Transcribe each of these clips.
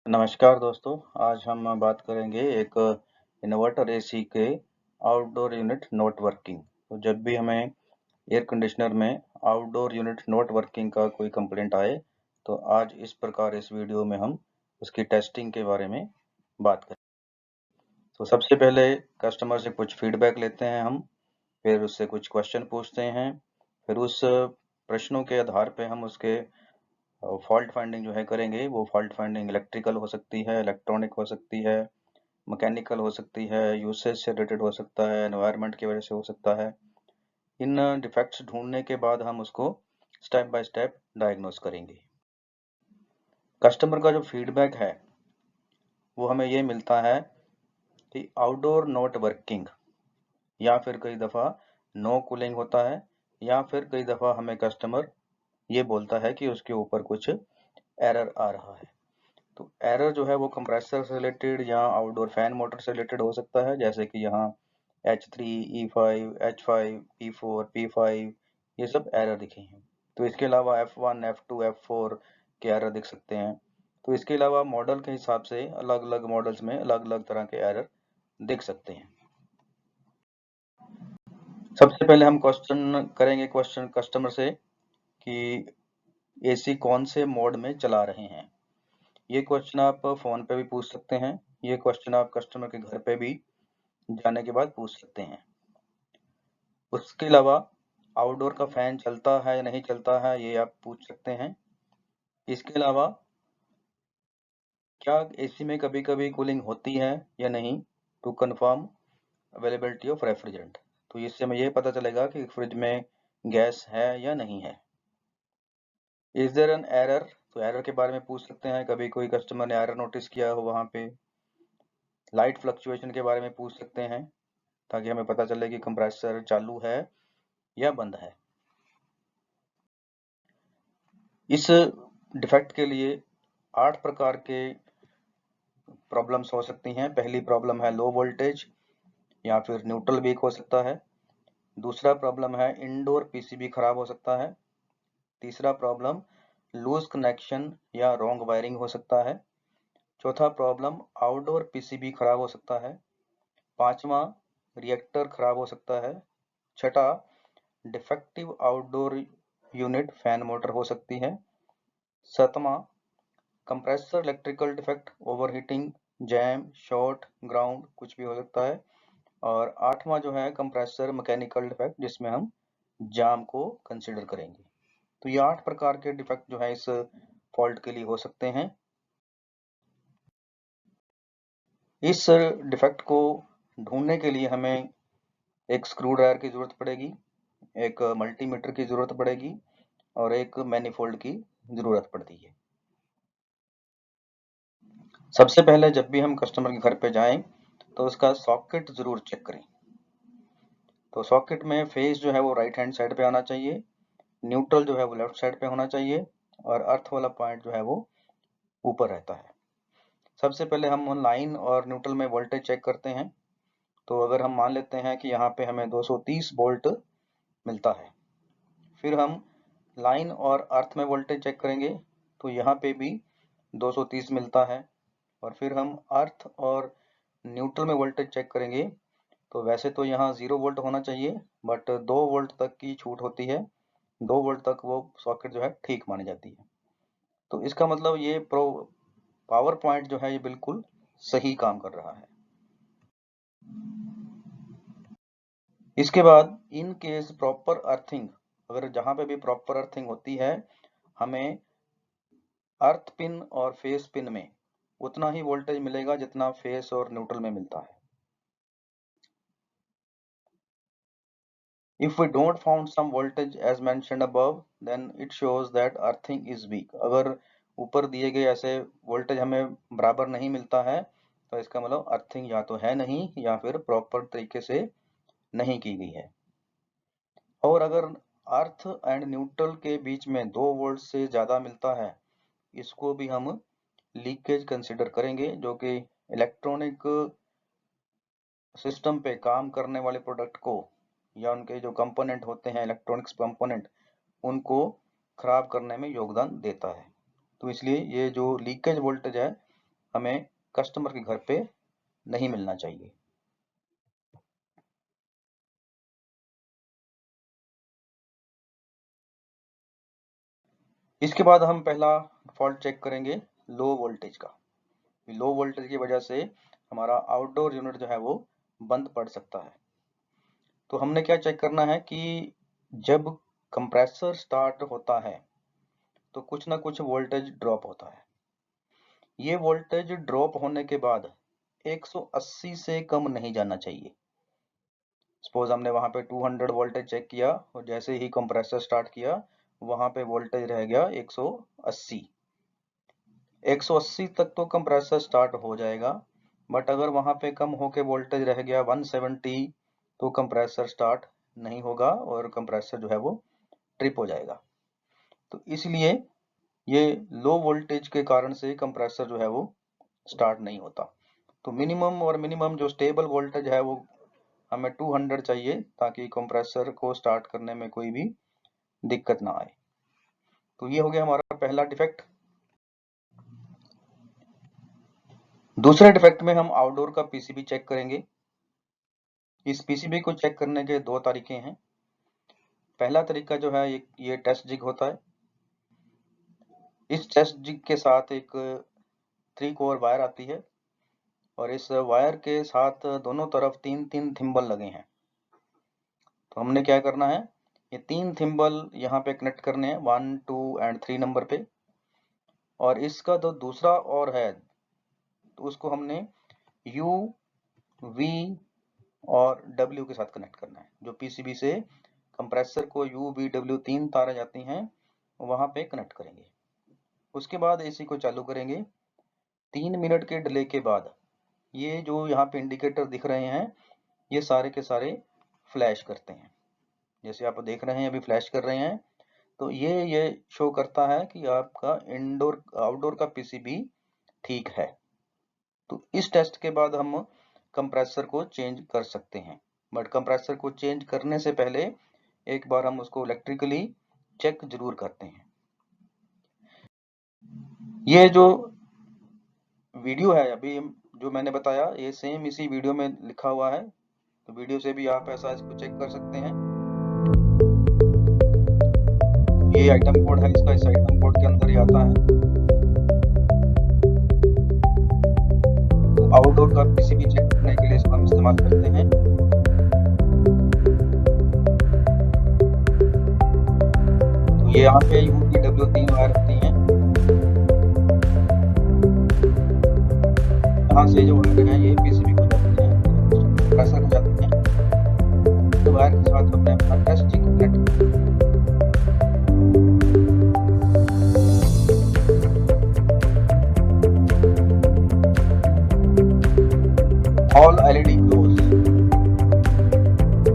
नमस्कार दोस्तों, आज हम बात करेंगे एक इन्वर्टर एसी के आउटडोर यूनिट नॉट वर्किंग। तो जब भी हमें एयर कंडीशनर में आउटडोर यूनिट नॉट वर्किंग का कोई कंप्लेंट आए, तो आज इस प्रकार इस वीडियो में हम उसकी टेस्टिंग के बारे में बात करें। तो सबसे पहले कस्टमर से कुछ फीडबैक लेते हैं हम, फिर उससे कुछ क्वेश्चन पूछते हैं, फिर उस प्रश्नों के आधार पे हम उसके फॉल्ट फाइंडिंग जो है करेंगे। वो फॉल्ट फाइंडिंग इलेक्ट्रिकल हो सकती है, इलेक्ट्रॉनिक हो सकती है, मैकेनिकल हो सकती है, यूसेज से रिलेटेड हो सकता है, एनवायरनमेंट की वजह से हो सकता है। इन डिफेक्ट्स ढूंढने के बाद हम उसको स्टेप बाय स्टेप डायग्नोस करेंगे। कस्टमर का जो फीडबैक है वो हमें ये मिलता है कि आउटडोर नॉट वर्किंग, या फिर कई दफ़ा नो कूलिंग होता है, या फिर कई दफ़ा हमें कस्टमर ये बोलता है कि उसके ऊपर कुछ एरर आ रहा है। तो एरर जो है वो कंप्रेसर से रिलेटेड या आउटडोर फैन मोटर से रिलेटेड हो सकता है, जैसे कि यहाँ H3, E5, H5, P4, P5 ये सब एरर दिखे हैं। तो इसके अलावा F1, F2, F4 के एरर दिख सकते हैं। तो इसके अलावा मॉडल के हिसाब से अलग अलग मॉडल्स में अलग अलग तरह के एरर दिख सकते हैं। सबसे पहले हम क्वेश्चन कस्टमर से कि एसी कौन से मोड में चला रहे हैं। ये क्वेश्चन आप फोन पे भी पूछ सकते हैं, ये क्वेश्चन आप कस्टमर के घर पे भी जाने के बाद पूछ सकते हैं। उसके अलावा आउटडोर का फैन चलता है या नहीं चलता है, ये आप पूछ सकते हैं। इसके अलावा क्या एसी में कभी कभी कूलिंग होती है या नहीं, to confirm availability of refrigerant. तो इससे हमें ये पता चलेगा कि फ्रिज में गैस है या नहीं है। इज देयर एन एरर, तो एरर के बारे में पूछ सकते हैं, कभी कोई कस्टमर ने एरर नोटिस किया हो वहां पे। लाइट फ्लक्चुएशन के बारे में पूछ सकते हैं, ताकि हमें पता चले कि कंप्रेसर चालू है या बंद है। इस डिफेक्ट के लिए 8 प्रकार के प्रॉब्लम्स हो सकती हैं। पहली प्रॉब्लम है लो वोल्टेज या फिर न्यूट्रल वीक हो सकता है। दूसरा प्रॉब्लम है इंडोर पीसीबी खराब हो सकता है। तीसरा प्रॉब्लम लूज कनेक्शन या रॉन्ग वायरिंग हो सकता है। चौथा प्रॉब्लम आउटडोर पीसीबी खराब हो सकता है। पांचवा रिएक्टर खराब हो सकता है। छठा defective outdoor unit fan motor हो सकती है। सातवां compressor electrical defect, overheating, jam, short, ground कुछ भी हो सकता है। और आठवां जो है कंप्रेसर मैकेनिकल डिफेक्ट, जिसमें हम जाम को कंसिडर करेंगे। तो ये 8 प्रकार के डिफेक्ट जो है इस फॉल्ट के लिए हो सकते हैं। इस डिफेक्ट को ढूंढने के लिए हमें एक स्क्रू ड्रायर की जरूरत पड़ेगी, एक मल्टीमीटर की जरूरत पड़ेगी और एक मैनिफोल्ड की जरूरत पड़ती है। सबसे पहले जब भी हम कस्टमर के घर पे जाएं तो उसका सॉकेट जरूर चेक करें। तो सॉकेट में फेस जो है वो राइट हैंड साइड पे आना चाहिए, न्यूट्रल जो है वो लेफ्ट साइड पे होना चाहिए और अर्थ वाला पॉइंट जो है वो ऊपर रहता है। सबसे पहले हम लाइन और न्यूट्रल में वोल्टेज चेक करते हैं। तो अगर हम मान लेते हैं कि यहाँ पे हमें 230 वोल्ट मिलता है, फिर हम लाइन और अर्थ में वोल्टेज चेक करेंगे तो यहाँ पे भी 230 मिलता है। और फिर हम अर्थ और न्यूट्रल में वोल्टेज चेक करेंगे तो वैसे तो यहाँ 0 वोल्ट होना चाहिए, बट 2 वोल्ट तक की छूट होती है। 2 वोल्ट तक वो सॉकेट जो है ठीक मानी जाती है। तो इसका मतलब ये पावर पॉइंट जो है ये बिल्कुल सही काम कर रहा है। इसके बाद इन केस प्रॉपर अर्थिंग, अगर जहां पे भी प्रॉपर अर्थिंग होती है, हमें अर्थ पिन और फेस पिन में उतना ही वोल्टेज मिलेगा जितना फेस और न्यूट्रल में मिलता है। If we don't found some voltage as mentioned above, then it shows that earthing is weak. अगर ऊपर दिए गए ऐसे वोल्टेज हमें बराबर नहीं मिलता है तो इसका मतलब अर्थिंग या तो है नहीं या फिर प्रॉपर तरीके से नहीं की गई है। और अगर अर्थ एंड न्यूट्रल के बीच में 2 वोल्ट से ज़्यादा मिलता है, इसको भी हम लीकेज कंसिडर करेंगे, जो कि इलेक्ट्रॉनिक सिस्टम पे काम करने वाले प्रोडक्ट को या उनके जो कंपोनेंट होते हैं इलेक्ट्रॉनिक्स कंपोनेंट, उनको खराब करने में योगदान देता है। तो इसलिए ये जो लीकेज वोल्टेज है हमें कस्टमर के घर पे नहीं मिलना चाहिए। इसके बाद हम पहला फॉल्ट चेक करेंगे लो वोल्टेज का। लो वोल्टेज की वजह से हमारा आउटडोर यूनिट जो है वो बंद पड़ सकता है। तो हमने क्या चेक करना है कि जब कंप्रेसर स्टार्ट होता है तो कुछ ना कुछ वोल्टेज ड्रॉप होता है। ये वोल्टेज ड्रॉप होने के बाद 180 से कम नहीं जाना चाहिए। सपोज हमने वहां पे 200 वोल्टेज चेक किया और जैसे ही कंप्रेसर स्टार्ट किया वहां पे वोल्टेज रह गया 180। 180 तक तो कंप्रेसर स्टार्ट हो जाएगा, बट अगर वहां पे कम होके वोल्टेज रह गया 170 तो कंप्रेसर स्टार्ट नहीं होगा और कंप्रेसर जो है वो ट्रिप हो जाएगा। तो इसलिए ये लो वोल्टेज के कारण से कंप्रेसर जो है वो स्टार्ट नहीं होता। तो मिनिमम जो स्टेबल वोल्टेज है वो हमें 200 चाहिए ताकि कंप्रेसर को स्टार्ट करने में कोई भी दिक्कत ना आए। तो ये हो गया हमारा पहला डिफेक्ट। दूसरे डिफेक्ट में हम आउटडोर का पीसीबी चेक करेंगे। इस पीसीबी को चेक करने के दो तरीके हैं। पहला तरीका जो है ये टेस्ट जिग होता है। इस टेस्ट जिग के साथ एक 3 कोर वायर आती है और इस वायर के साथ दोनों तरफ 3-3 थिम्बल लगे हैं। तो हमने क्या करना है, ये 3 थिम्बल यहाँ पे कनेक्ट करने हैं 1, 2 एंड 3 नंबर पे, और इसका जो दूसरा और है तो उसको हमने U, V और W के साथ कनेक्ट करना है। जो पीसीबी से कंप्रेसर को U, V, W 3 तारें जाती हैं वहां पे कनेक्ट करेंगे। उसके बाद एसी को चालू करेंगे। 3 मिनट के डिले के बाद ये जो यहाँ पे इंडिकेटर दिख रहे हैं ये सारे के सारे फ्लैश करते हैं। जैसे आप देख रहे हैं अभी फ्लैश कर रहे हैं। तो ये शो करता है कि आपका आउटडोर का पीसीबी ठीक है। तो इस टेस्ट के बाद हम कंप्रेसर को चेंज कर सकते हैं, बट कंप्रेसर को चेंज करने से पहले एक बार हम उसको इलेक्ट्रिकली चेक जरूर करते हैं। ये जो वीडियो है अभी जो मैंने बताया ये सेम इसी वीडियो में लिखा हुआ है, तो वीडियो से भी आप ऐसा इसको चेक कर सकते हैं। ये आइटम कोड है इसका, इस आइटम कोड के अंदर ही आता है। तो आउटडोर का पीसीबी चेक करने के लिए इसको हम इस्तेमाल करते हैं। तो ये यहाँ पे UPW 3 वायर होती हैं। यहाँ से जो वायर है ये पीसीबी को जाती है, कंप्रेसर को जाती है। तो वायर के साथ हमने अपना टेस्ट जिग कनेक्ट किया। ऑल एलईडी क्लोज,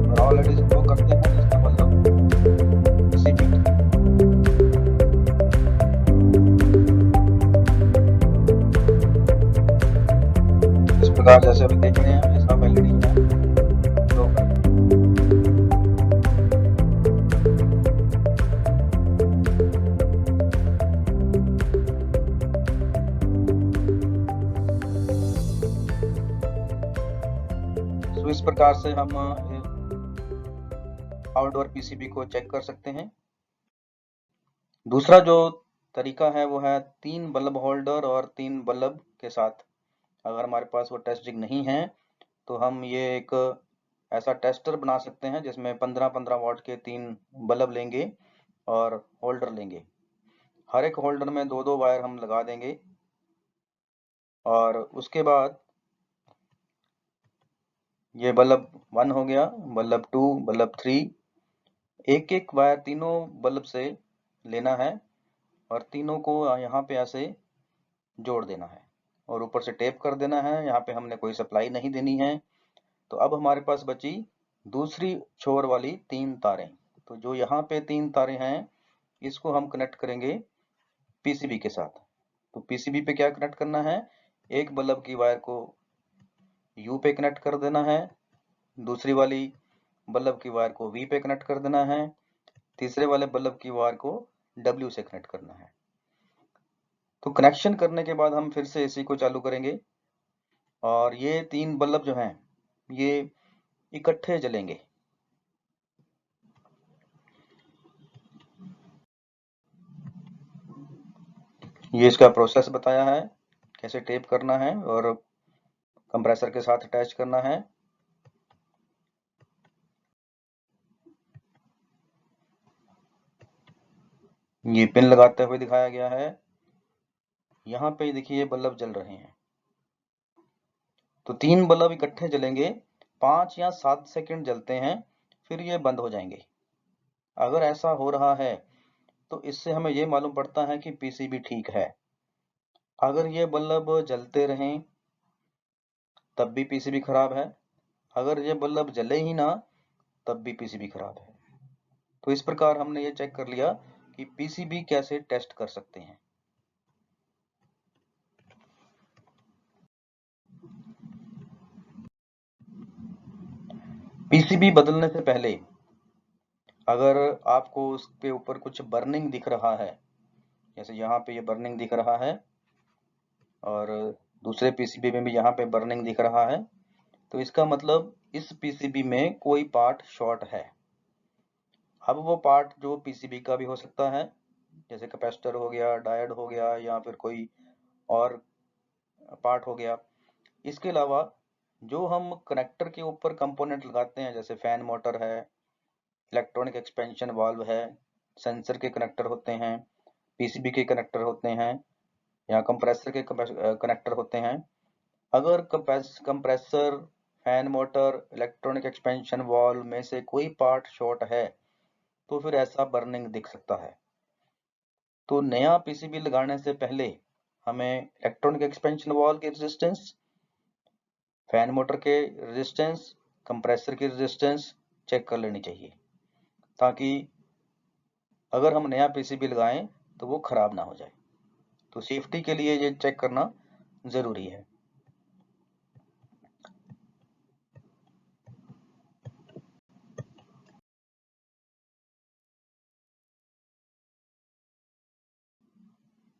और ऑल एलईडी क्लोज करते हैं इसका मतलब पीसीबी। इस प्रकार जैसे अभी देख रहे हैं ये सब एलईडी है लो कर। तो इस प्रकार से हम आउटडोर पीसीबी को चेक कर सकते हैं। दूसरा जो तरीका है वो है 3 बल्ब होल्डर और 3 बल्ब के साथ। अगर हमारे पास वो टेस्ट जिग नहीं है तो हम ये एक ऐसा टेस्टर बना सकते हैं जिसमें 15-15 वाट के 3 बल्ब लेंगे और होल्डर लेंगे। हर एक होल्डर में 2-2 वायर हम लगा देंगे और उसके बाद ये बल्ब 1 हो गया, बल्ब 2, बल्ब 3, एक एक वायर तीनों बल्ब से लेना है और तीनों को यहाँ पे ऐसे जोड़ देना है और ऊपर से टेप कर देना है। यहाँ पे हमने कोई सप्लाई नहीं देनी है। तो अब हमारे पास बची दूसरी छोर वाली 3 तारें। तो जो यहाँ पे 3 तारें हैं इसको हम कनेक्ट करेंगे पीसीबी के साथ। तो पीसीबी पे क्या कनेक्ट करना है, एक बल्ब की वायर को U पे कनेक्ट कर देना है, दूसरी वाली बल्ब की वायर को V पे कनेक्ट कर देना है, तीसरे वाले बल्ब की वायर को W से कनेक्ट करना है। तो कनेक्शन करने के बाद हम फिर से एसी को चालू करेंगे और ये 3 बल्ब जो हैं ये इकट्ठे जलेंगे। ये इसका प्रोसेस बताया है, कैसे टेप करना है और कंप्रेसर के साथ अटैच करना है। ये पिन लगाते हुए दिखाया गया है। यहाँ पे देखिए बल्ब जल रहे हैं। तो 3 बल्ब इकट्ठे जलेंगे, 5 या 7 सेकंड जलते हैं, फिर ये बंद हो जाएंगे। अगर ऐसा हो रहा है तो इससे हमें ये मालूम पड़ता है कि पीसीबी ठीक है। अगर ये बल्ब जलते रहें तब भी पीसीबी खराब है, अगर ये बल्ब जले ही ना तब भी पीसीबी खराब है। तो इस प्रकार हमने ये चेक कर लिया कि पीसीबी कैसे टेस्ट कर सकते हैं। पीसीबी बदलने से पहले अगर आपको उसके ऊपर कुछ बर्निंग दिख रहा है, जैसे यहाँ पे ये बर्निंग दिख रहा है और दूसरे पीसीबी में भी यहाँ पे बर्निंग दिख रहा है, तो इसका मतलब इस पीसीबी में कोई पार्ट शॉर्ट है। अब वो पार्ट जो पीसीबी का भी हो सकता है, जैसे कैपेसिटर हो गया, डायोड हो गया या फिर कोई और पार्ट हो गया। इसके अलावा जो हम कनेक्टर के ऊपर कंपोनेंट लगाते हैं, जैसे फैन मोटर है, इलेक्ट्रॉनिक एक्सपेंशन वाल्व है, सेंसर के कनेक्टर होते हैं, पीसीबी के कनेक्टर होते हैं या कंप्रेसर के कनेक्टर होते हैं। अगर compressor, fan motor, electronic expansion valve में से कोई पार्ट शॉर्ट है तो फिर ऐसा बर्निंग दिख सकता है। तो नया पीसीबी लगाने से पहले हमें इलेक्ट्रॉनिक एक्सपेंशन वाल्व के रेजिस्टेंस, फैन मोटर के रेजिस्टेंस, कंप्रेसर की रेजिस्टेंस चेक कर लेनी चाहिए, ताकि अगर हम नया पीसीबी लगाएं तो वो खराब ना हो जाए। तो सेफ्टी के लिए ये चेक करना जरूरी है।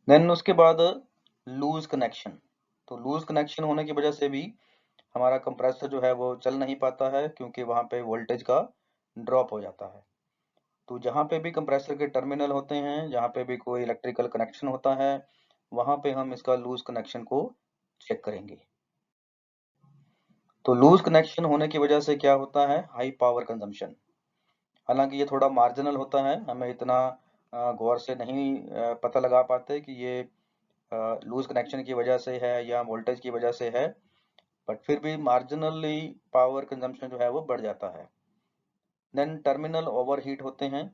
देन उसके बाद लूज कनेक्शन। तो लूज कनेक्शन होने की वजह से भी हमारा कंप्रेसर जो है वो चल नहीं पाता है, क्योंकि वहां पे वोल्टेज का ड्रॉप हो जाता है। तो जहां पे भी कंप्रेसर के टर्मिनल होते हैं, जहां पे भी कोई इलेक्ट्रिकल कनेक्शन होता है, वहां पे हम इसका लूज कनेक्शन को चेक करेंगे। तो लूज कनेक्शन होने की वजह से क्या होता है, हाई पावर कंजम्पशन। हालांकि ये थोड़ा मार्जिनल होता है, हमें इतना गौर से नहीं पता लगा पाते कि ये लूज कनेक्शन की वजह से है या वोल्टेज की वजह से है, बट फिर भी मार्जिनली पावर कंजम्पशन जो है वो बढ़ जाता है। देन टर्मिनल ओवरहीट होते हैं,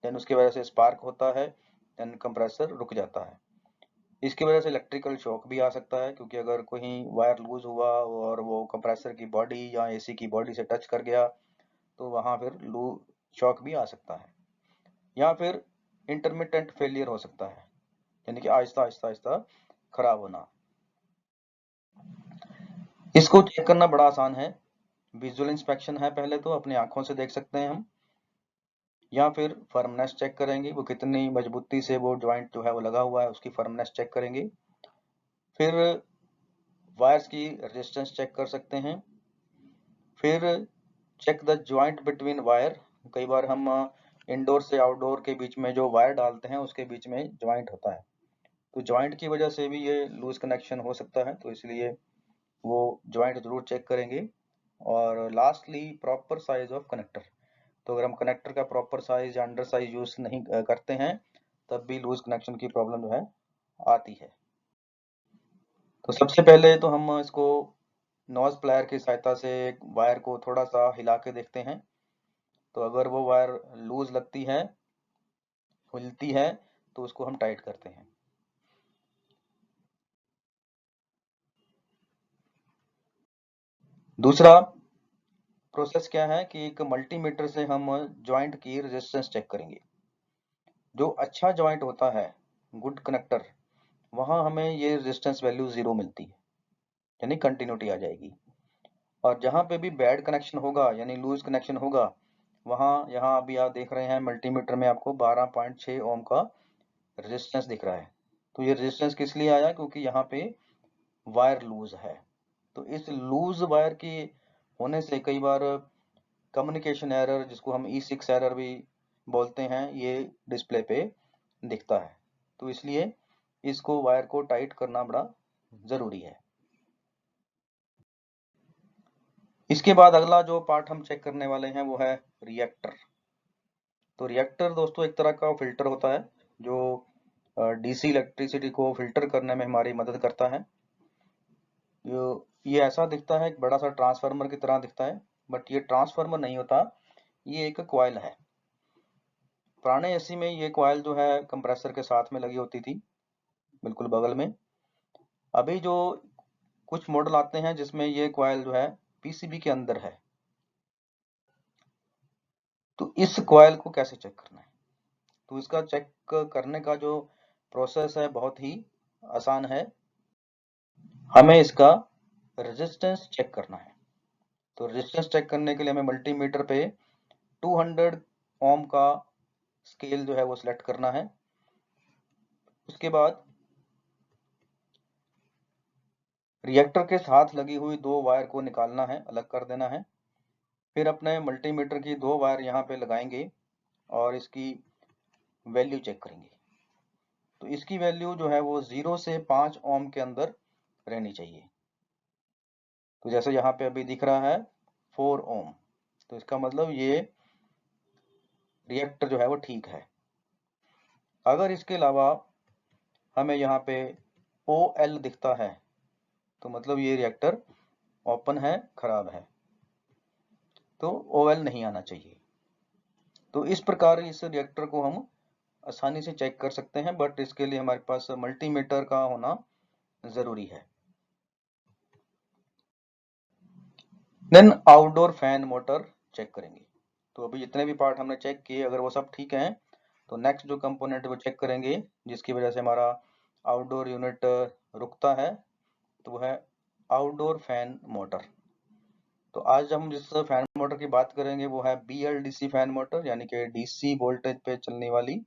देन उसकी वजह से स्पार्क होता है, देन कंप्रेसर रुक जाता है। इसकी वजह से इलेक्ट्रिकल शॉक भी आ सकता है, क्योंकि अगर कोई वायर लूज हुआ और वो कंप्रेसर की बॉडी या एसी की बॉडी से टच कर गया तो वहां फिर शॉक भी आ सकता है। या फिर इंटरमिटेंट फेलियर हो सकता है, यानी कि आहिस्ता आहिस्ता आहिस्ता खराब होना। इसको चेक करना बड़ा आसान है, विजुअल इंस्पेक्शन है, पहले तो अपनी आंखों से देख सकते हैं हम, या फिर फर्मनेस चेक करेंगे, वो कितनी मजबूती से वो ज्वाइंट जो है वो लगा हुआ है, उसकी फर्मनेस चेक करेंगे। फिर वायर्स की रेजिस्टेंस चेक कर सकते हैं। फिर check the joint between wire. कई बार हम इंडोर से आउटडोर के बीच में जो वायर डालते हैं उसके बीच में ज्वाइंट होता है, तो ज्वाइंट की वजह से भी ये लूज कनेक्शन हो सकता है, तो इसलिए वो ज्वाइंट जरूर चेक करेंगे। और lastly proper size of connector. तो अगर हम कनेक्टर का प्रॉपर साइज या अंडर साइज यूज नहीं करते हैं तब भी लूज कनेक्शन की प्रॉब्लम जो है आती है। तो सबसे पहले तो हम इसको नॉज प्लायर की सहायता से वायर को थोड़ा सा हिला के देखते हैं। तो अगर वो वायर लूज लगती है, हिलती है, तो उसको हम टाइट करते हैं। दूसरा प्रोसेस क्या है कि एक मल्टीमीटर से हम जॉइंट की रेजिस्टेंस चेक करेंगे। जो अच्छा जॉइंट होता है, गुड कनेक्टर, वहां हमें ये रेजिस्टेंस वैल्यू 0 मिलती है, यानी कंटिन्यूटी आ जाएगी। और जहां पे भी बैड कनेक्शन होगा यानी लूज कनेक्शन होगा, वहां यहाँ अभी आप देख रहे हैं मल्टीमीटर में आपको 12.6 ओम का रेजिस्टेंस दिख रहा है। तो ये रेजिस्टेंस किस लिए आया, क्योंकि यहाँ पे वायर लूज है। तो इस लूज वायर की होने से कई बार कम्युनिकेशन एरर, जिसको हम E6 एरर भी बोलते हैं, ये डिस्प्ले पे दिखता है। तो इसलिए इसको वायर को टाइट करना बड़ा जरूरी है। इसके बाद अगला जो पार्ट हम चेक करने वाले हैं वो है रिएक्टर। तो रिएक्टर दोस्तों एक तरह का फिल्टर होता है जो डीसी इलेक्ट्रिसिटी को फिल्टर करने में हमारी मदद करता है। ये ऐसा दिखता है, एक बड़ा सा ट्रांसफार्मर की तरह दिखता है, बट ये ट्रांसफार्मर नहीं होता, ये एक कॉइल है। पुराने एसी में ये कॉइल जो है कंप्रेसर के साथ में लगी होती थी, बिल्कुल बगल में। अभी जो कुछ मॉडल आते हैं जिसमें ये कॉइल जो है पीसीबी के अंदर है। तो इस कॉइल को कैसे चेक करना है? तो इसका चेक करने का जो प्रोसेस है बहुत ही आसान है। हमें इसका रेजिस्टेंस चेक करना है। तो रेजिस्टेंस चेक करने के लिए हमें मल्टीमीटर पे 200 ओम का स्केल जो है वो सिलेक्ट करना है। उसके बाद रिएक्टर के साथ लगी हुई दो वायर को निकालना है, अलग कर देना है। फिर अपने मल्टीमीटर की दो वायर यहाँ पे लगाएंगे और इसकी वैल्यू चेक करेंगे। तो इसकी वैल्यू जो है वो 0 से 5 ओम के अंदर रहनी चाहिए। तो जैसे यहाँ पे अभी दिख रहा है 4 ओम, तो इसका मतलब ये रिएक्टर जो है वो ठीक है। अगर इसके अलावा हमें यहाँ पे OL दिखता है तो मतलब ये रिएक्टर ओपन है, खराब है, तो OL नहीं आना चाहिए। तो इस प्रकार इस रिएक्टर को हम आसानी से चेक कर सकते हैं, बट इसके लिए हमारे पास मल्टीमीटर का होना जरूरी है। Then outdoor fan motor check करेंगे। तो अभी जितने भी पार्ट हमने चेक किए, अगर वो सब ठीक हैं तो नेक्स्ट जो कंपोनेंट वो चेक करेंगे जिसकी वजह से हमारा आउटडोर यूनिट रुकता है, तो वो है आउटडोर फैन मोटर। तो आज हम जिस फैन मोटर की बात करेंगे वो है BLDC फैन मोटर, यानी कि DC वोल्टेज पे चलने वाली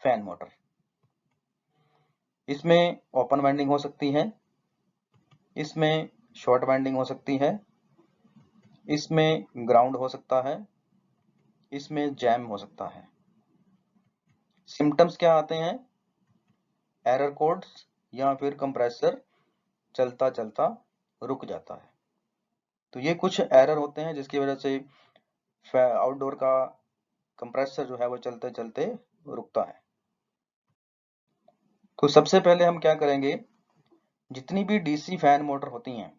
फैन मोटर। इसमें ओपन वाइंडिंग हो सकती है, इसमें शॉर्ट वाइंडिंग हो सकती है, इसमें ग्राउंड हो सकता है, इसमें जैम हो सकता है। सिम्टम्स क्या आते हैं? एरर कोड्स या फिर कंप्रेसर चलता चलता रुक जाता है। तो ये कुछ एरर होते हैं जिसकी वजह से आउटडोर का कंप्रेसर जो है वो चलते चलते रुकता है। तो सबसे पहले हम क्या करेंगे, जितनी भी डीसी फैन मोटर होती हैं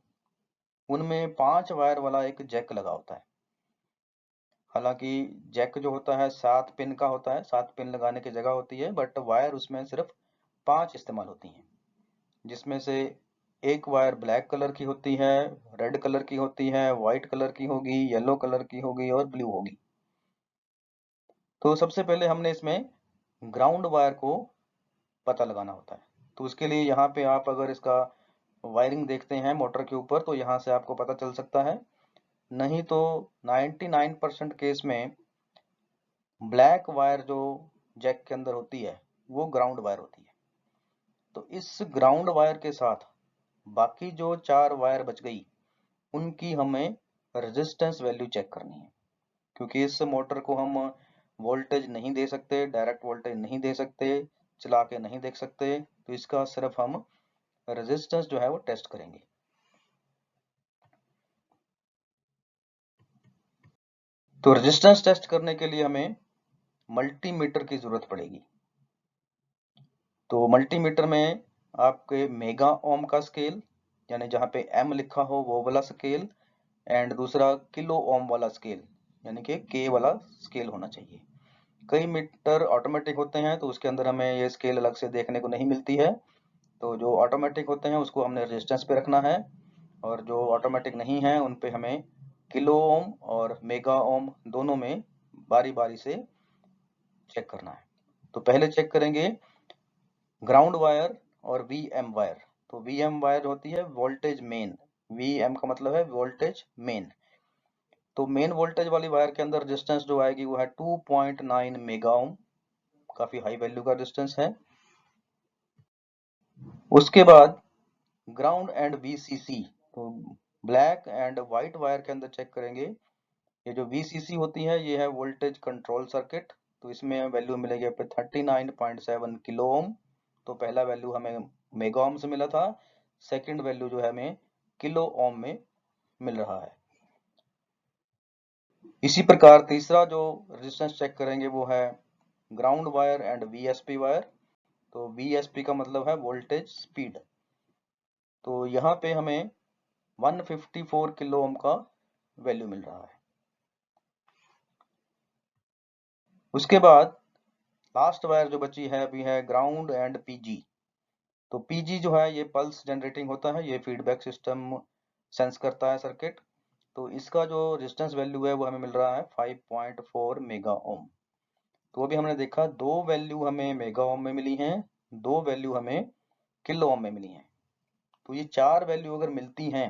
उनमें 5 वायर वाला एक जैक लगा होता है। हालांकि जैक जो होता है 7 पिन का होता है, 7 पिन लगाने की जगह होती है, बट वायर उसमें सिर्फ 5 इस्तेमाल होती हैं, जिसमें से एक वायर ब्लैक कलर की होती है, रेड कलर की होती है, व्हाइट कलर की होगी, येलो कलर की होगी और ब्लू होगी। तो सबसे पहले हमने इसमें ग्राउंड वायर को पता लगाना होता है। तो उसके लिए यहाँ पे आप अगर इसका वायरिंग देखते हैं मोटर के ऊपर तो यहाँ से आपको पता चल सकता है, नहीं तो 99% केस में ब्लैक वायर जो जैक के अंदर होती है वो ग्राउंड वायर होती है। तो इस ग्राउंड वायर के साथ बाकी जो 4 वायर बच गई उनकी हमें रेजिस्टेंस वैल्यू चेक करनी है, क्योंकि इस मोटर को हम वोल्टेज नहीं दे सकते, डायरेक्ट वोल्टेज नहीं दे सकते, चला के नहीं देख सकते। तो इसका सिर्फ हम रेजिस्टेंस जो है वो टेस्ट करेंगे। तो रेजिस्टेंस टेस्ट करने के लिए हमें मल्टीमीटर की जरूरत पड़ेगी। तो मल्टीमीटर में आपके मेगा ओम का स्केल, यानी जहाँ पे M लिखा हो वो वाला स्केल, एंड दूसरा किलो ओम वाला स्केल, यानी कि K वाला स्केल होना चाहिए। कई मीटर ऑटोमेटिक होते हैं तो उसके अंदर हमें ये स्केल अलग से देखने को नहीं मिलती है। तो जो ऑटोमेटिक होते हैं उसको हमने रेजिस्टेंस पे रखना है, और जो ऑटोमेटिक नहीं है उन पे हमें किलो ओम और मेगा ओम दोनों में बारी बारी से चेक करना है। तो पहले चेक करेंगे ग्राउंड वायर और VM वायर। तो VM वायर होती है वोल्टेज मेन, VM का मतलब है वोल्टेज मेन। तो मेन वोल्टेज वाली वायर के अंदर रेजिस्टेंस जो आएगी वो है 2.9 मेगा ओम, काफी हाई वैल्यू का रेजिस्टेंस है। उसके बाद ग्राउंड एंड VCC, तो ब्लैक एंड व्हाइट वायर के अंदर चेक करेंगे। ये जो VCC होती है ये है वोल्टेज कंट्रोल सर्किट, तो इसमें वैल्यू मिलेगी पे 39.7 किलो ओम। तो पहला वैल्यू हमें मेगा ओम से मिला था, सेकंड वैल्यू जो है हमें किलो ओम में मिल रहा है। इसी प्रकार तीसरा जो रेजिस्टेंस चेक करेंगे वो है ground wire and VSP wire. तो VSP का मतलब है वोल्टेज स्पीड, तो यहाँ पे हमें 154 किलो ओम का वैल्यू मिल रहा है। उसके बाद लास्ट वायर जो बची है अभी है ग्राउंड एंड PG। तो PG जो है ये पल्स जनरेटिंग होता है, ये फीडबैक सिस्टम सेंस करता है सर्किट। तो इसका जो रेजिस्टेंस वैल्यू है वो हमें मिल रहा है 5.4 मेगा ओम। तो अभी हमने देखा दो वैल्यू हमें मेगा ओम में मिली हैं, दो वैल्यू हमें किलो ओम में मिली हैं। तो ये चार वैल्यू अगर मिलती हैं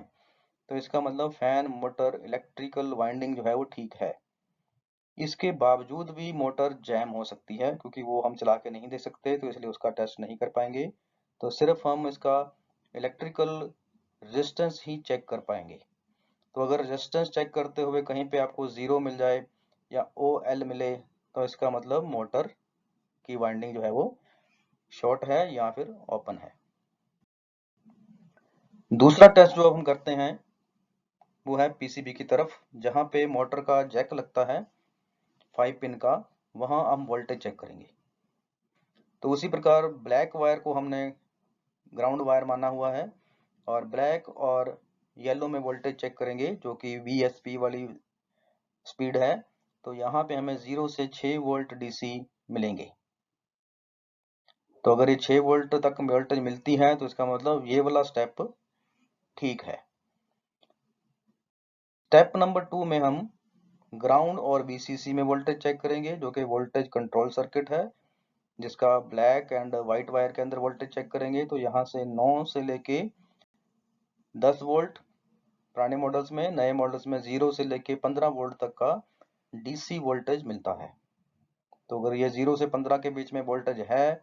तो इसका मतलब फैन मोटर इलेक्ट्रिकल वाइंडिंग जो है वो ठीक है। इसके बावजूद भी मोटर जैम हो सकती है, क्योंकि वो हम चला के नहीं दे सकते, तो इसलिए उसका टेस्ट नहीं कर पाएंगे। तो सिर्फ हम इसका इलेक्ट्रिकल रेजिस्टेंस ही चेक कर पाएंगे। तो अगर रेजिस्टेंस चेक करते हुए कहीं पे आपको 0 मिल जाए या OL मिले तो इसका मतलब मोटर की वाइंडिंग जो है वो शॉर्ट है या फिर ओपन है। दूसरा टेस्ट जो अब हम करते हैं वो है PCB की तरफ, जहां पे मोटर का जैक लगता है 5 पिन का, वहां हम वोल्टेज चेक करेंगे। तो उसी प्रकार ब्लैक वायर को हमने ग्राउंड वायर माना हुआ है और ब्लैक और येलो में वोल्टेज चेक करेंगे जो कि VSP वाली स्पीड है। तो यहाँ पे हमें 0 से 6 वोल्ट DC मिलेंगे। तो अगर ये 6 वोल्ट तक वोल्टेज मिलती है तो इसका मतलब ये वाला स्टेप ठीक है। स्टेप नंबर 2 में हम ग्राउंड और VCC में वोल्टेज चेक करेंगे, जो कि वोल्टेज कंट्रोल सर्किट है, जिसका ब्लैक एंड व्हाइट वायर के अंदर वोल्टेज चेक करेंगे। तो यहाँ से 9 से लेके 10 वोल्ट पुराने मॉडल्स में, नए मॉडल्स में 0 से लेके 15 वोल्ट तक का DC वोल्टेज मिलता है। तो अगर ये 0 से 15 के बीच में वोल्टेज है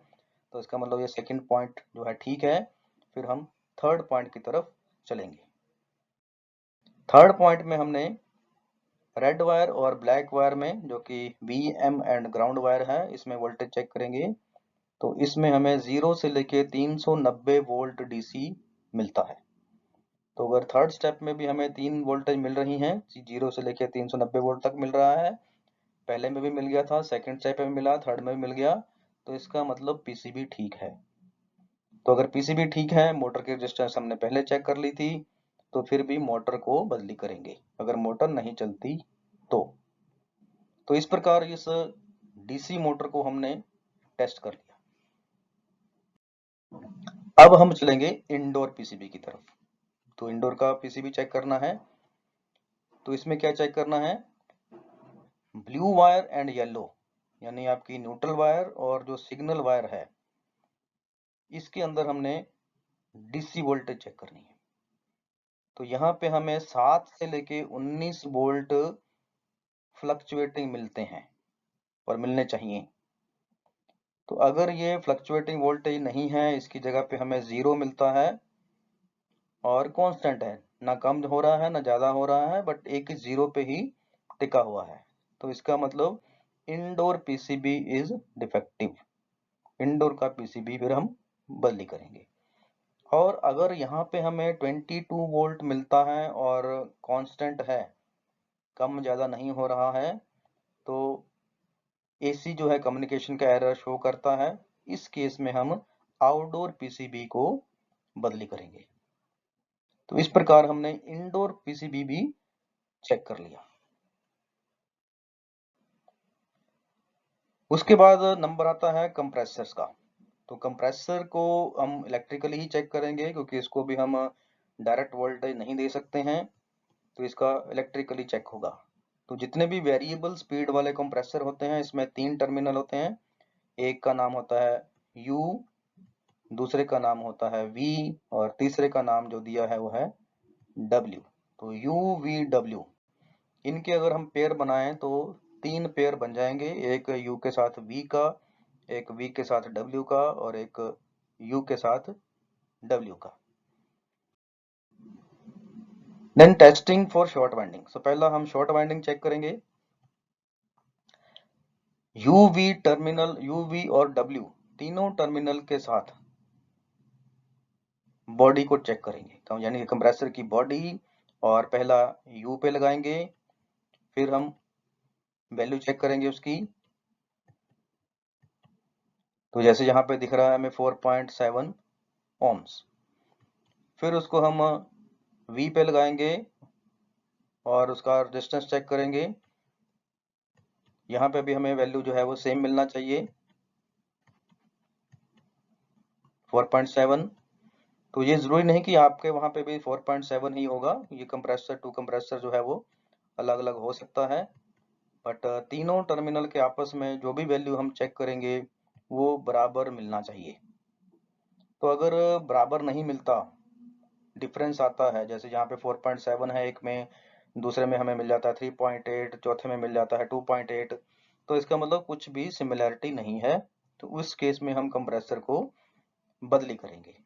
तो इसका मतलब ये सेकंड पॉइंट जो है ठीक है। फिर हम थर्ड पॉइंट की तरफ चलेंगे। थर्ड पॉइंट में हमने रेड वायर और ब्लैक वायर में, जो कि VM एंड ग्राउंड वायर है, इसमें वोल्टेज चेक करेंगे। तो इसमें हमें 0 से लेके 390 वोल्ट DC मिलता है। तो अगर थर्ड स्टेप में भी हमें 3 वोल्टेज मिल रही हैं, 0 से लेके 390 वोल्ट तक मिल रहा है, पहले में भी मिल गया था, सेकंड स्टेप में मिला, थर्ड में भी मिल गया, तो इसका मतलब PCB ठीक है। तो अगर PCB ठीक है, मोटर की रेजिस्टेंस हमने पहले चेक कर ली थी, तो फिर भी मोटर को बदली करेंगे अगर मोटर नहीं चलती तो इस प्रकार इस DC मोटर को हमने टेस्ट कर लिया। अब हम चलेंगे इंडोर PCB की तरफ। तो इंडोर का PCB चेक करना है, तो इसमें क्या चेक करना है, ब्लू वायर एंड येलो, यानी आपकी न्यूट्रल वायर और जो सिग्नल वायर है, इसके अंदर हमने DC वोल्टेज चेक करनी है। तो यहाँ पे हमें 7 से लेके 19 वोल्ट फ्लक्चुएटिंग मिलते हैं और मिलने चाहिए। तो अगर ये फ्लक्चुएटिंग वोल्टेज नहीं है, इसकी जगह पे हमें 0 मिलता है और कांस्टेंट है, ना कम हो रहा है ना ज्यादा हो रहा है, बट एक 0 पे ही टिका हुआ है, तो इसका मतलब indoor PCB is defective. Indoor का PCB फिर हम बदली करेंगे। और अगर यहाँ पे हमें 22 वोल्ट मिलता है और कांस्टेंट है, कम ज्यादा नहीं हो रहा है, तो AC जो है कम्युनिकेशन का एरर शो करता है। इस केस में हम आउटडोर PCB को बदली करेंगे। तो इस प्रकार हमने इंडोर PCB भी चेक कर लिया। उसके बाद नंबर आता है कंप्रेसर्स का। तो कंप्रेसर को हम इलेक्ट्रिकली ही चेक करेंगे, क्योंकि इसको भी हम डायरेक्ट वोल्टेज नहीं दे सकते हैं, तो इसका इलेक्ट्रिकली चेक होगा। तो जितने भी वेरिएबल स्पीड वाले कंप्रेसर होते हैं, इसमें 3 टर्मिनल होते हैं। एक का नाम होता है U, दूसरे का नाम होता है V और तीसरे का नाम जो दिया है वो है W। तो UVW, इनके अगर हम पेयर बनाएं तो 3 पेयर बन जाएंगे, एक U के साथ V का, एक V के साथ W का और एक U के साथ W का। Then testing for short winding. So पहला हम शॉर्ट वाइंडिंग चेक करेंगे। UV टर्मिनल, UV और W तीनों टर्मिनल के साथ बॉडी को चेक करेंगे, यानी कि कंप्रेसर की बॉडी, और पहला U पे लगाएंगे, फिर हम वैल्यू चेक करेंगे उसकी। तो जैसे यहाँ पे दिख रहा है हमें 4.7 ohms। फिर उसको हम V पे लगाएंगे और उसका रेजिस्टेंस चेक करेंगे। यहाँ पे भी हमें वैल्यू जो है वो सेम मिलना चाहिए, 4.7। तो ये जरूरी नहीं कि आपके वहां पे भी 4.7 ही होगा, ये कंप्रेसर टू कंप्रेसर जो है वो अलग अलग हो सकता है, बट तीनों टर्मिनल के आपस में जो भी वैल्यू हम चेक करेंगे वो बराबर मिलना चाहिए। तो अगर बराबर नहीं मिलता, डिफरेंस आता है, जैसे यहाँ पे 4.7 है एक में, दूसरे में हमें मिल जाता है 3.8, चौथे में मिल जाता है 2.8, तो इसका मतलब कुछ भी सिमिलैरिटी नहीं है। तो उस केस में हम कंप्रेसर को बदली करेंगे।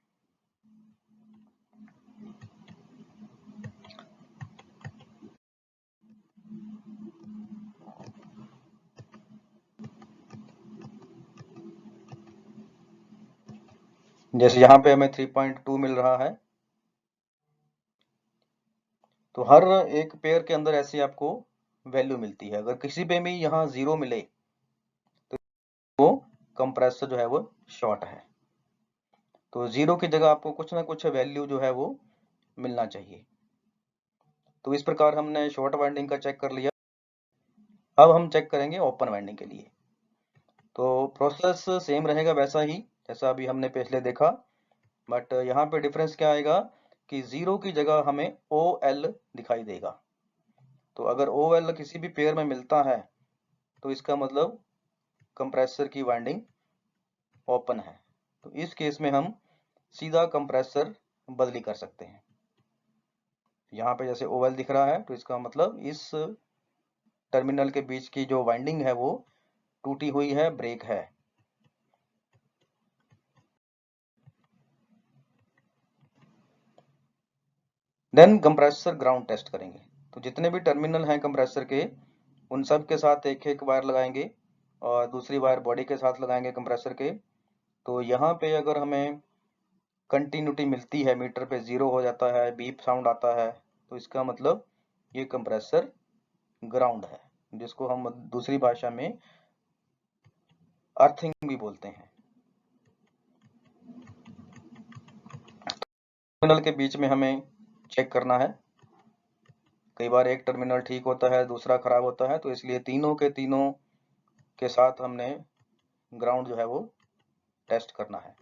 जैसे यहाँ पे हमें 3.2 मिल रहा है, तो हर एक पेयर के अंदर ऐसी आपको वैल्यू मिलती है। अगर किसी पे भी यहाँ 0 मिले तो वो कंप्रेसर जो है वो शॉर्ट है। तो 0 की जगह आपको कुछ ना कुछ वैल्यू जो है वो मिलना चाहिए। तो इस प्रकार हमने शॉर्ट वाइंडिंग का चेक कर लिया। अब हम चेक करेंगे ओपन वाइंडिंग के लिए। तो प्रोसेस सेम रहेगा वैसा ही जैसा अभी हमने पहले देखा, बट यहाँ पे डिफरेंस क्या आएगा कि 0 की जगह हमें OL दिखाई देगा। तो अगर OL किसी भी पेयर में मिलता है तो इसका मतलब कंप्रेसर की वाइंडिंग ओपन है। तो इस केस में हम सीधा कंप्रेसर बदली कर सकते हैं। यहाँ पे जैसे OL दिख रहा है तो इसका मतलब इस टर्मिनल के बीच की जो वाइंडिंग है वो टूटी हुई है, ब्रेक है। देन कंप्रेसर ग्राउंड टेस्ट करेंगे। तो जितने भी टर्मिनल हैं कंप्रेसर के, उन सब के साथ एक एक वायर लगाएंगे और दूसरी वायर बॉडी के साथ लगाएंगे कंप्रेसर के। तो यहाँ पे अगर हमें कंटिन्यूटी मिलती है, मीटर पे 0 हो जाता है, बीप साउंड आता है, तो इसका मतलब ये कंप्रेसर ग्राउंड है, जिसको हम दूसरी भाषा में अर्थिंग भी बोलते हैं। टर्मिनल के बीच में हमें चेक करना है। कई बार एक टर्मिनल ठीक होता है, दूसरा खराब होता है, तो इसलिए तीनों के साथ हमने ग्राउंड जो है वो टेस्ट करना है।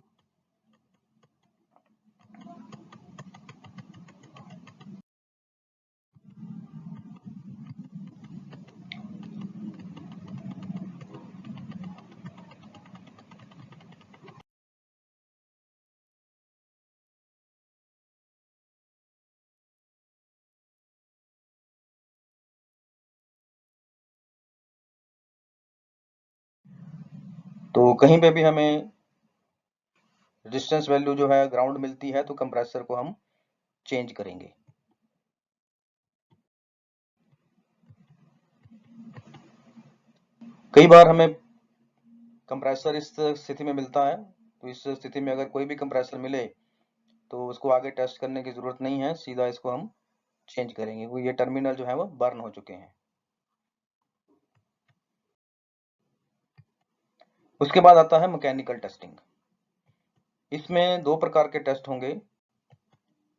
तो कहीं पे भी हमें रेजिस्टेंस वैल्यू जो है ग्राउंड मिलती है तो कंप्रेसर को हम चेंज करेंगे। कई बार हमें कंप्रेसर इस स्थिति में मिलता है, तो इस स्थिति में अगर कोई भी कंप्रेसर मिले तो उसको आगे टेस्ट करने की जरूरत नहीं है, सीधा इसको हम चेंज करेंगे क्योंकि ये टर्मिनल जो है वो बर्न हो चुके हैं। उसके बाद आता है मैकेनिकल टेस्टिंग। इसमें दो प्रकार के टेस्ट होंगे।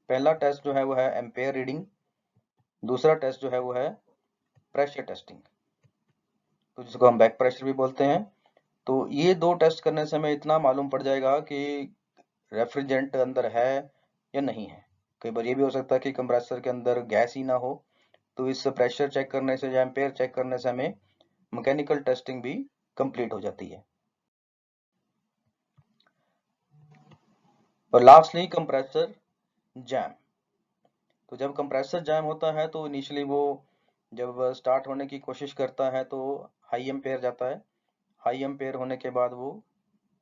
पहला टेस्ट जो है वो है एम्पेयर रीडिंग, दूसरा टेस्ट जो है वो है प्रेशर टेस्टिंग, तो जिसको हम बैक प्रेशर भी बोलते हैं। तो ये दो टेस्ट करने से हमें इतना मालूम पड़ जाएगा कि रेफ्रिजरेंट अंदर है या नहीं है। कई बार ये भी हो सकता है कि कंप्रेसर के अंदर गैस ही ना हो, तो इस प्रेशर चेक करने से या एम्पेयर चेक करने से हमें मैकेनिकल टेस्टिंग भी कंप्लीट हो जाती है। और लास्टली कंप्रेसर जैम। तो जब कंप्रेसर जैम होता है तो इनिशियली वो जब स्टार्ट होने की कोशिश करता है तो हाई एम्पेयर जाता है, हाई एम्पेयर होने के बाद वो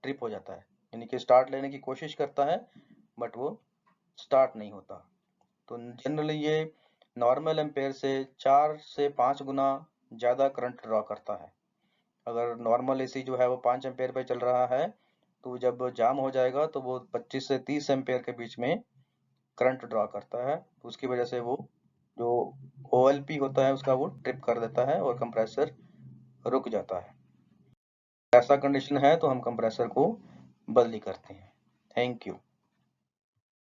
ट्रिप हो जाता है, यानी कि स्टार्ट लेने की कोशिश करता है बट वो स्टार्ट नहीं होता। तो जनरली ये नॉर्मल एम्पेयर से 4 से 5 गुना ज़्यादा करंट ड्रॉ करता है। अगर नॉर्मल एसी जो है वो 5 एम्पेयर पे चल रहा है, तो जब जाम हो जाएगा तो वो 25 से 30 एम्पेयर के बीच में करंट ड्रॉ करता है। तो उसकी वजह से वो जो OLP होता है उसका वो ट्रिप कर देता है और कंप्रेसर रुक जाता है। ऐसा कंडीशन है तो हम कंप्रेसर को बदली करते हैं। Thank you.